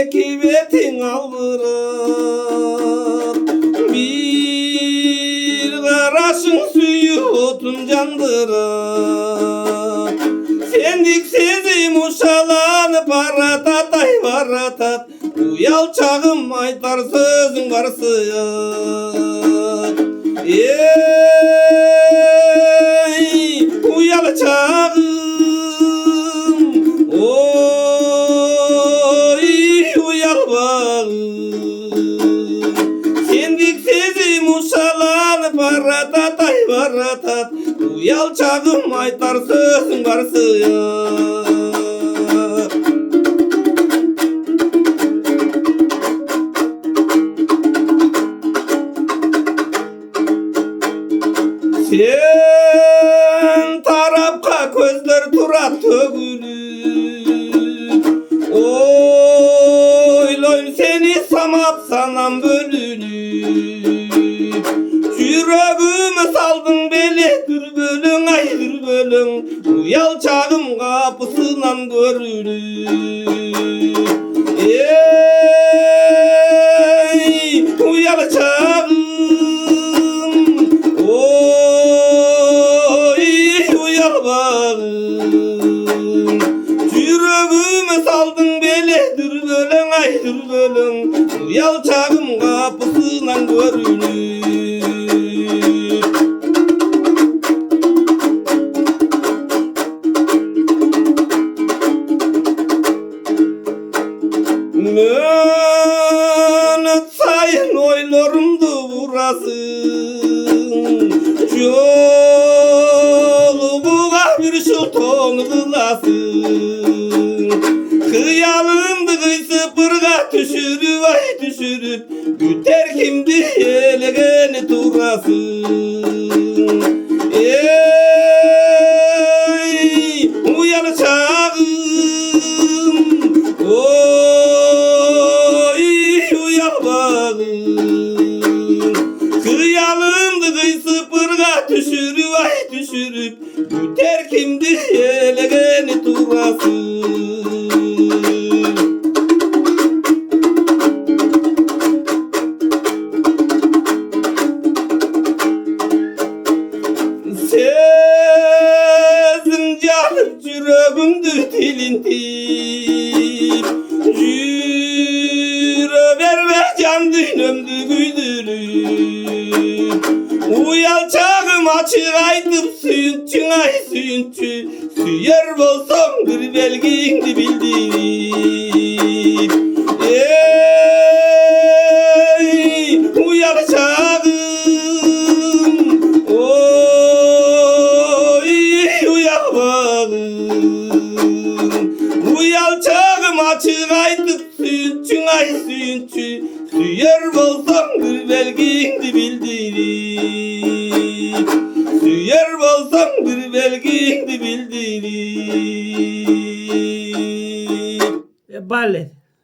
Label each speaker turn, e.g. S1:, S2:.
S1: ekibetin aldırıp bir karaşın suyu otun candırıp sendik sezim uşalanıp aratat ay varatat uyal çağım aytar sözün varsın ey uyal çağım oy uyal bağım sendik sezim uşalanıp aratat ay varatat uyal çağım aytar sözün varsın sen tarafka közler turat tөгülüp oyloyum seni samat sanam bölünüp yüreğime saldın beli dürbölün ay dürbölün uyal çağım kapısından görünüp ey uyal çağım yüreğime saldın beli dürbölün ay dürbölün uyal çağım kapısından görünür Mönüt sayın oylarımdı vurasın yoluğa bir şulton kılasın kıyalımdı kıysı pırga düşürüp ay düşürüp güter kimdi elegeni turasın ey uyal çağım oy uyal bağım kıyalımdı kıysı pırga düşürüp ay düşürüp güter kimdi elegeni turasın sezim canım yüreğimdi tilintir yürü verme can dünümdü güldürüp uyal çağım açık aytıp suyunçun ay suyunçu süyer bolsam bir belgindi bildirip ey uyal çağım oy uyal bağım uyal çağım açık aytıp suyunçun ay suyunçu süyer bolsam bir belgindi bildirip süyer bolsam bir belgindi bildirip
S2: Ballet.